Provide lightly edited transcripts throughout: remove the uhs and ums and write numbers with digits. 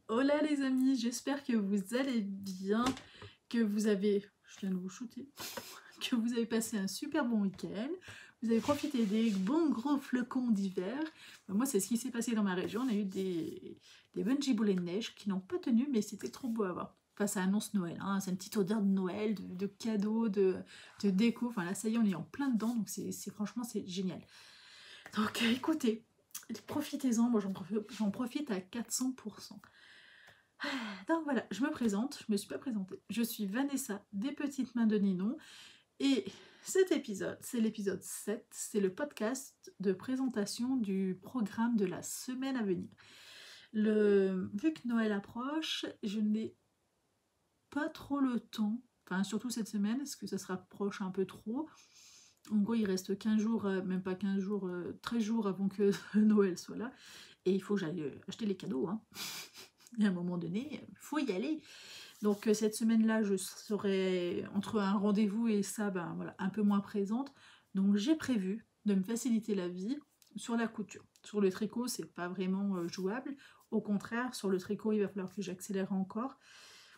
Hola les amis, j'espère que vous allez bien, que vous avez, je viens de vous shooter, que vous avez passé un super bon week-end, vous avez profité des bons gros flocons d'hiver. Moi c'est ce qui s'est passé dans ma région, on a eu des bungee boulets de neige qui n'ont pas tenu mais c'était trop beau à voir. Enfin ça annonce Noël, hein. C'est une petite odeur de Noël, de cadeaux, de déco, enfin là ça y est on est en plein dedans donc franchement c'est génial. Donc écoutez, profitez-en, moi j'en profite à 400%. Donc voilà, je me présente, je me suis pas présentée. Je suis Vanessa des Petites Mains de Ninon et cet épisode, c'est l'épisode 7, c'est le podcast de présentation du programme de la semaine à venir. Vu que Noël approche, je n'ai pas trop le temps, enfin surtout cette semaine, parce que ça se rapproche un peu trop. En gros, il reste 15 jours, même pas 15 jours, 13 jours avant que Noël soit là. Et il faut que j'aille acheter les cadeaux, hein. Et à un moment donné, il faut y aller. Donc cette semaine-là, je serai entre un rendez-vous et ça, ben voilà, un peu moins présente. Donc j'ai prévu de me faciliter la vie sur la couture. Sur le tricot, c'est pas vraiment jouable. Au contraire, sur le tricot, il va falloir que j'accélère encore.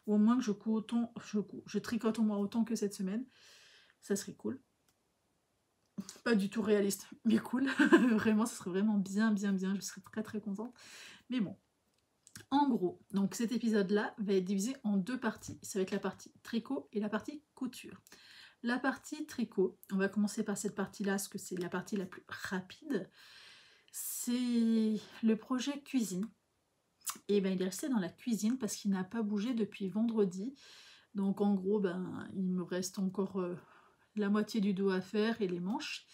Ou au moins que je tricote au moins autant que cette semaine. Ça serait cool. Pas du tout réaliste, mais cool. Vraiment, ça serait vraiment bien, bien, bien. Je serais très, très contente. Mais bon. En gros, donc cet épisode-là va être divisé en deux parties. Ça va être la partie tricot et la partie couture. La partie tricot, on va commencer par cette partie-là, parce que c'est la partie la plus rapide. C'est le projet cuisine. Et ben, il est resté dans la cuisine parce qu'il n'a pas bougé depuis vendredi. Donc en gros, ben, il me reste encore la moitié du dos à faire et les manches.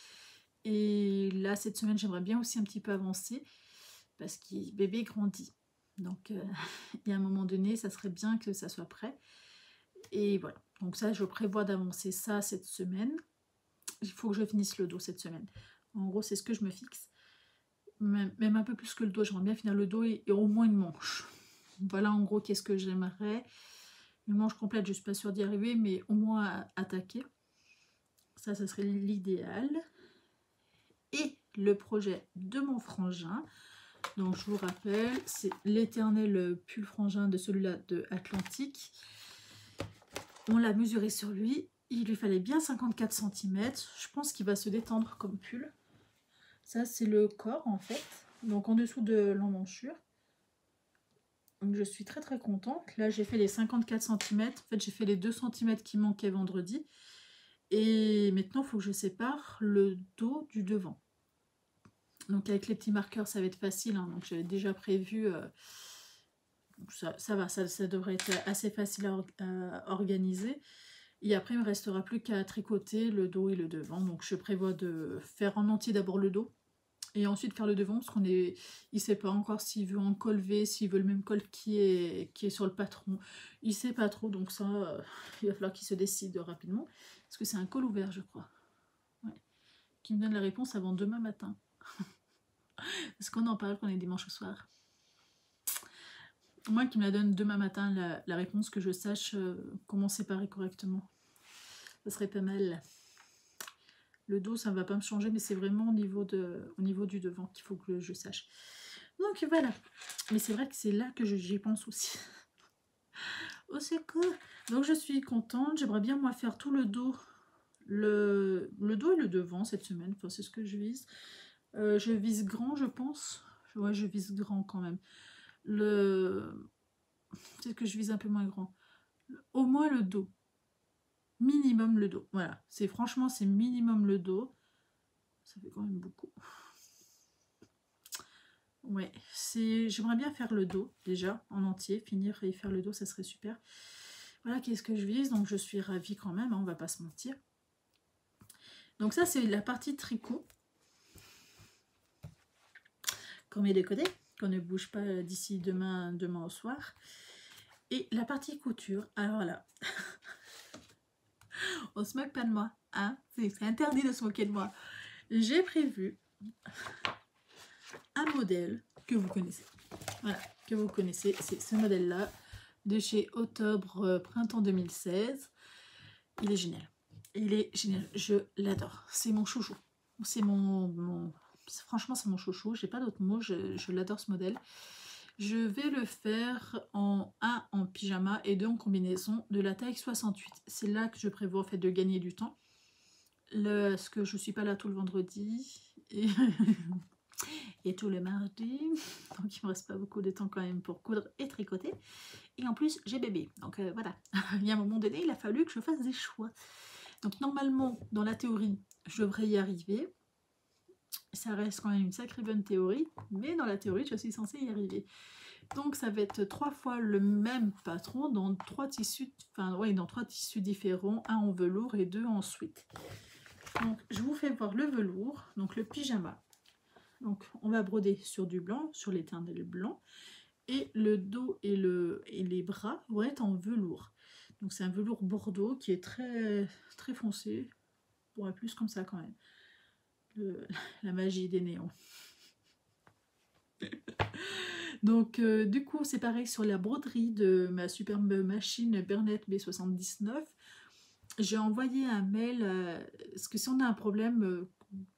Et là, cette semaine, j'aimerais bien aussi un petit peu avancer parce que bébé grandit. Donc, il y a un moment donné, ça serait bien que ça soit prêt. Et voilà. Donc ça, je prévois d'avancer ça cette semaine. Il faut que je finisse le dos cette semaine. En gros, c'est ce que je me fixe. Même un peu plus que le dos. J'aimerais bien finir le dos et au moins une manche. Voilà, en gros, qu'est-ce que j'aimerais. Une manche complète, je ne suis pas sûre d'y arriver, mais au moins attaquer. Ça serait l'idéal. Et le projet de mon frangin. Donc je vous rappelle, c'est l'éternel pull frangin de celui-là de Atlantique. On l'a mesuré sur lui, il lui fallait bien 54 cm. Je pense qu'il va se détendre comme pull. Ça c'est le corps en fait, donc en dessous de l'emmanchure. Donc je suis très très contente. Là j'ai fait les 54 cm, en fait j'ai fait les 2 cm qui manquaient vendredi. Et maintenant il faut que je sépare le dos du devant. Donc avec les petits marqueurs ça va être facile, hein. Donc j'avais déjà prévu, ça va, ça devrait être assez facile à organiser. Et après il ne me restera plus qu'à tricoter le dos et le devant. Donc je prévois de faire en entier d'abord le dos et ensuite faire le devant parce il ne sait pas encore s'il veut en col V, s'il veut le même col qui est sur le patron. Il ne sait pas trop, donc ça il va falloir qu'il se décide rapidement parce que c'est un col ouvert je crois. Ouais. Qui me donne la réponse avant demain matin. Est-ce qu'on en parle quand on est dimanche au soir? Moi qui me la donne demain matin la réponse, que je sache comment séparer correctement. Ça serait pas mal. Le dos ça ne va pas me changer, mais c'est vraiment au niveau du devant qu'il faut que je sache. Donc voilà. Mais c'est vrai que c'est là que j'y pense aussi. Au secours. Donc je suis contente. J'aimerais bien moi faire tout le dos. Le dos et le devant cette semaine. Enfin, c'est ce que je vise. Je vise grand je pense. Ouais, je vise grand quand même. Peut-être que je vise un peu moins grand. Au moins le dos. Minimum le dos. Voilà. Franchement, c'est minimum le dos. Ça fait quand même beaucoup. Ouais. J'aimerais bien faire le dos, déjà, en entier. Finir et faire le dos, ça serait super. Voilà, qu'est-ce que je vise. Donc, je suis ravie quand même, hein, on va pas se mentir. Donc ça, c'est la partie tricot. Qu'on met de côté. Qu'on ne bouge pas d'ici demain au soir. Et la partie couture, alors là, on se moque pas de moi, hein, c'est interdit de se moquer de moi. J'ai prévu un modèle que vous connaissez. Voilà, que vous connaissez, c'est ce modèle-là, de chez Octobre Printemps 2016. Il est génial. Il est génial, je l'adore. C'est mon chouchou. C'est franchement, c'est mon chouchou. J'ai pas d'autre mot, je l'adore ce modèle. Je vais le faire en 1 en pyjama et 2 en combinaison de la taille 68. C'est là que je prévois en fait de gagner du temps. Parce que je suis pas là tout le vendredi et, et tout le mardi. Donc il me reste pas beaucoup de temps quand même pour coudre et tricoter. Et en plus j'ai bébé. Donc voilà. Il y a un moment donné il a fallu que je fasse des choix. Donc normalement dans la théorie je devrais y arriver. Ça reste quand même une sacrée bonne théorie. Mais dans la théorie je suis censée y arriver. Donc ça va être 3 fois le même patron dans 3 tissus, enfin ouais, dans 3 tissus différents, 1 en velours et 2 en sweat. Donc je vous fais voir le velours, donc le pyjama. Donc on va broder sur du blanc, sur l'éternel blanc, et le dos et les bras vont être en velours. Donc c'est un velours bordeaux qui est très très foncé, pour plus comme ça quand même. La magie des néons. Donc du coup c'est pareil sur la broderie de ma superbe machine Bernette B79. J'ai envoyé un mail, parce que si on a un problème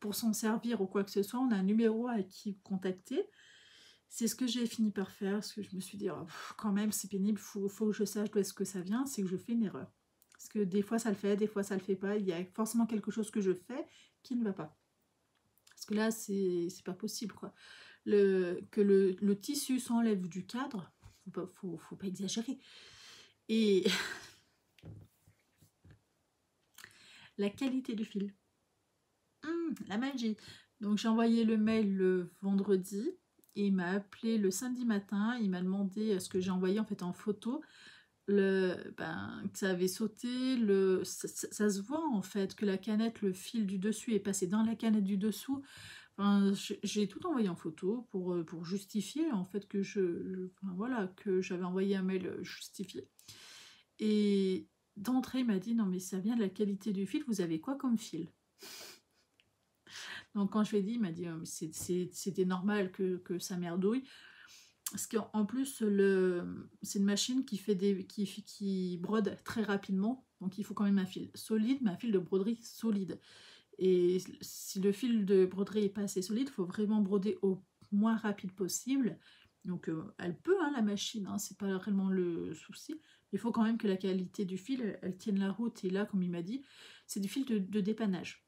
pour s'en servir ou quoi que ce soit, on a un numéro à qui contacter. C'est ce que j'ai fini par faire, parce que je me suis dit, oh, quand même c'est pénible, faut que je sache d'où est-ce que ça vient, c'est que je fais une erreur. Parce que des fois ça le fait, des fois ça le fait pas, il y a forcément quelque chose que je fais qui ne va pas. Parce que là c'est pas possible quoi. Que le tissu s'enlève du cadre, faut pas exagérer. Et la qualité du fil. La magie. Donc j'ai envoyé le mail le vendredi et il m'a appelé le samedi matin. Il m'a demandé ce que j'ai envoyé en fait en photo. Que ça avait sauté. Ça se voit en fait que la canette, le fil du dessus est passé dans la canette du dessous. Enfin, j'ai tout envoyé en photo pour justifier en fait que voilà, que j'avais envoyé un mail justifié. Et d'entrée, il m'a dit non mais ça vient de la qualité du fil, vous avez quoi comme fil? Donc quand je lui ai dit, il m'a dit c'était normal que ça merdouille. Parce qu'en plus, c'est une machine qui brode très rapidement. Donc il faut quand même un fil solide, mais un fil de broderie solide. Et si le fil de broderie n'est pas assez solide, il faut vraiment broder au moins rapide possible. Donc elle peut, hein, la machine, hein, c'est pas réellement le souci. Il faut quand même que la qualité du fil, elle tienne la route. Et là, comme il m'a dit, c'est du fil de dépannage.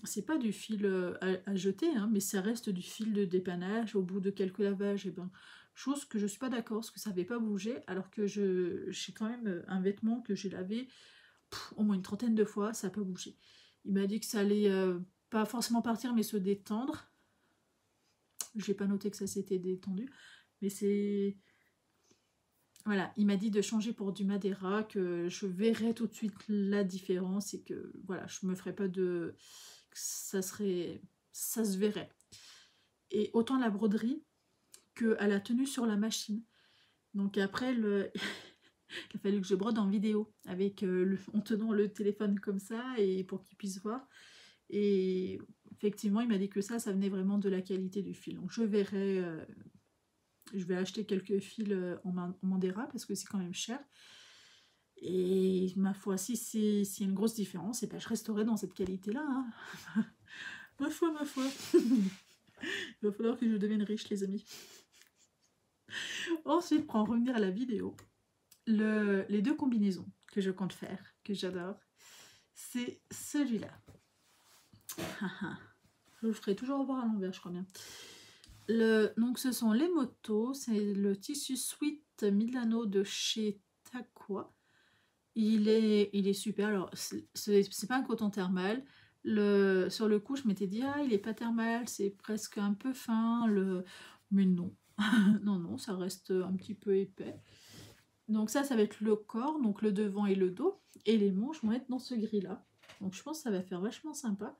C'est pas du fil à jeter, hein, mais ça reste du fil de dépannage au bout de quelques lavages. Et ben, chose que je suis pas d'accord, parce que ça n'avait pas bougé, alors que j'ai quand même un vêtement que j'ai lavé au moins une trentaine de fois, ça n'a pas bougé. Il m'a dit que ça allait pas forcément partir, mais se détendre. J'ai pas noté que ça s'était détendu, mais c'est... Voilà, il m'a dit de changer pour du Madeira, que je verrais tout de suite la différence et que voilà, je me ferais pas de... ça se verrait. Et autant la broderie que à la tenue sur la machine. Donc après, il a fallu que je brode en vidéo avec en tenant le téléphone comme ça et pour qu'il puisse voir. Et effectivement, il m'a dit que ça venait vraiment de la qualité du fil. Donc je verrai, je vais acheter quelques fils en Mandera parce que c'est quand même cher. Et ma foi, si y a une grosse différence, et ben je resterai dans cette qualité-là. Hein. ma foi. Il va falloir que je devienne riche, les amis. Ensuite, pour en revenir à la vidéo, les 2 combinaisons que je compte faire, que j'adore, c'est celui-là. Je le ferai toujours voir à l'envers, je crois bien. Donc ce sont les motos, c'est le tissu Sweet Milano de chez Taqua. Il est super. Alors c'est pas un coton thermal. Sur le coup je m'étais dit il est pas thermal, c'est presque un peu fin. Mais non. non, ça reste un petit peu épais. Donc ça va être le corps, donc le devant et le dos. Et les manches vont être dans ce gris là. Donc je pense que ça va faire vachement sympa.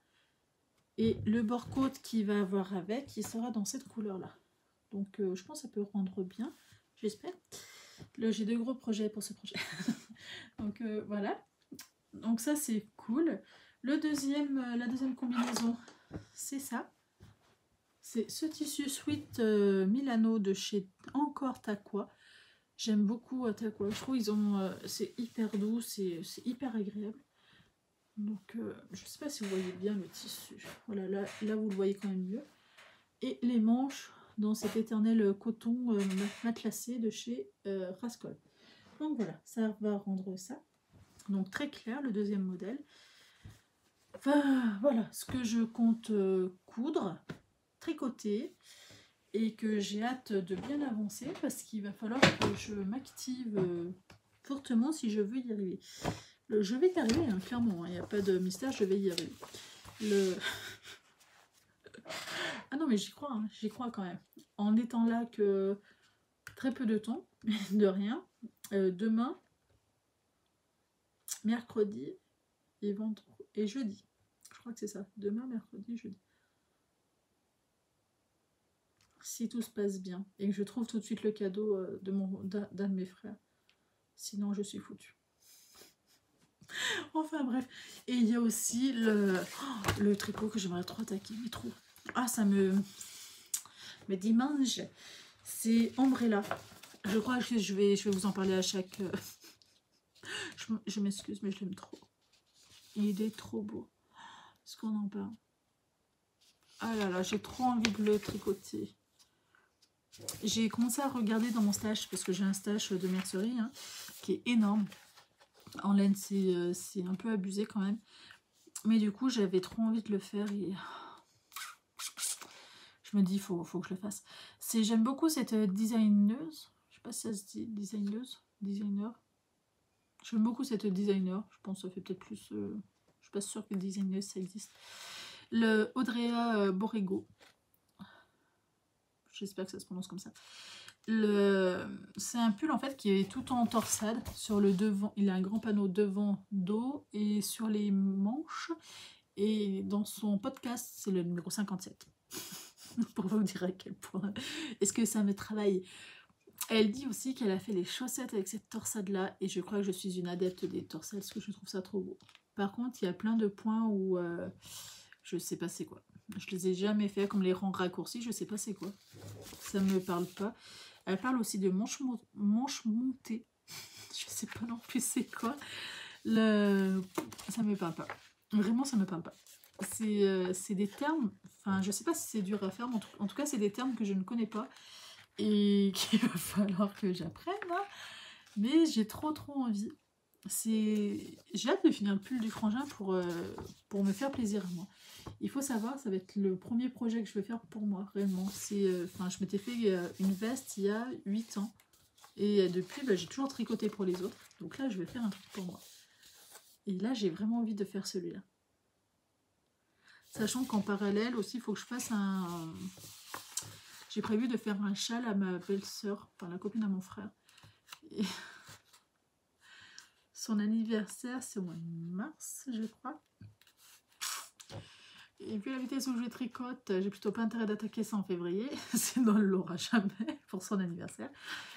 Et le bord-côte qu'il va avoir avec, il sera dans cette couleur-là. Donc je pense que ça peut rendre bien, j'espère. J'ai 2 gros projets pour ce projet. Donc voilà. Donc ça c'est cool. La deuxième combinaison, c'est ça. C'est ce tissu Sweet Milano de chez encore Taqua. J'aime beaucoup Taqua. Je trouve c'est hyper doux, c'est hyper agréable. Donc, je ne sais pas si vous voyez bien le tissu. Voilà, là vous le voyez quand même mieux. Et les manches, dans cet éternel coton matelassé de chez Rascol. Donc voilà, ça va rendre ça. Donc très clair, le deuxième modèle. Enfin, voilà ce que je compte coudre, tricoter, et que j'ai hâte de bien avancer parce qu'il va falloir que je m'active fortement si je veux y arriver. Je vais y arriver, hein, clairement, il n'y a pas de mystère, je vais y arriver. Ah non, mais j'y crois quand même. En étant là que très peu de temps, de rien, demain, mercredi et vendredi et jeudi. Je crois que c'est ça. Demain, mercredi, jeudi. Si tout se passe bien et que je trouve tout de suite le cadeau d'un de mes frères. Sinon, je suis foutue. Enfin bref. Et il y a aussi le tricot que j'aimerais trop attaquer, mais trop. Ah, ça me dimanche. C'est Umbrella. Je crois que je vais vous en parler à chaque... je m'excuse, mais je l'aime trop. Il est trop beau. Est-ce qu'on en parle? Ah là là, j'ai trop envie de le tricoter. J'ai commencé à regarder dans mon stash, parce que j'ai un stash de mercerie hein, qui est énorme. En laine, c'est un peu abusé quand même. Mais du coup, j'avais trop envie de le faire et... Je me dis, il faut que je le fasse. J'aime beaucoup cette designeuse. Je sais pas si ça se dit designeuse, designer. J'aime beaucoup cette designer. Je pense que ça fait peut-être plus... je suis pas sûre que designeuse, ça existe. Le Audrea Borrego. J'espère que ça se prononce comme ça. C'est un pull en fait qui est tout en torsade. Sur le devant, il a un grand panneau devant, dos et sur les manches. Et dans son podcast, c'est le numéro 57. Pour vous dire à quel point est-ce que ça me travaille. Elle dit aussi qu'elle a fait les chaussettes avec cette torsade là. Et je crois que je suis une adepte des torsades parce que je trouve ça trop beau. Par contre, il y a plein de points où je sais pas c'est quoi. Je les ai jamais fait, comme les rangs raccourcis, je sais pas c'est quoi. Ça me parle pas. Elle parle aussi de manche montée. Je sais pas non plus c'est quoi. Ça me parle pas. Vraiment, ça me parle pas. C'est des termes, enfin je sais pas si c'est dur à faire, mais en tout cas c'est des termes que je ne connais pas et qu'il va falloir que j'apprenne. Hein. Mais j'ai trop envie. J'ai hâte de finir le pull du frangin pour me faire plaisir à moi. Il faut savoir, ça va être le premier projet que je vais faire pour moi, réellement. Je m'étais fait une veste il y a 8 ans. Et depuis, j'ai toujours tricoté pour les autres. Donc là, je vais faire un truc pour moi. Et là, j'ai vraiment envie de faire celui-là. Sachant qu'en parallèle aussi, il faut que je fasse un... J'ai prévu de faire un châle à ma belle-sœur, enfin la copine à mon frère. Et... Son anniversaire, c'est au mois de mars, je crois. Et vu la vitesse où je tricote, j'ai plutôt pas intérêt d'attaquer ça en février. Sinon, elle l'aura jamais pour son anniversaire.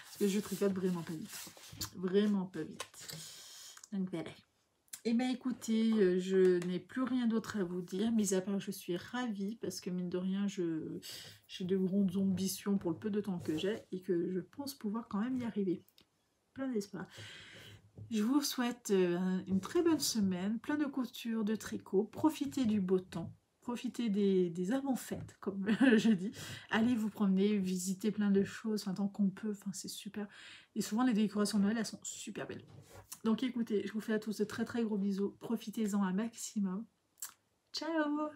Parce que je tricote vraiment pas vite. Vraiment pas vite. Donc voilà. Eh bien écoutez, je n'ai plus rien d'autre à vous dire, mis à part que je suis ravie, parce que mine de rien, j'ai de grandes ambitions pour le peu de temps que j'ai, et que je pense pouvoir quand même y arriver. Plein d'espoir. Je vous souhaite une très bonne semaine, plein de couture, de tricot, profitez du beau temps, profitez des avant-fêtes, comme je dis. Allez vous promener, visiter plein de choses, tant qu'on peut, c'est super. Et souvent les décorations de Noël, elles sont super belles. Donc écoutez, je vous fais à tous de très gros bisous. Profitez-en un maximum. Ciao!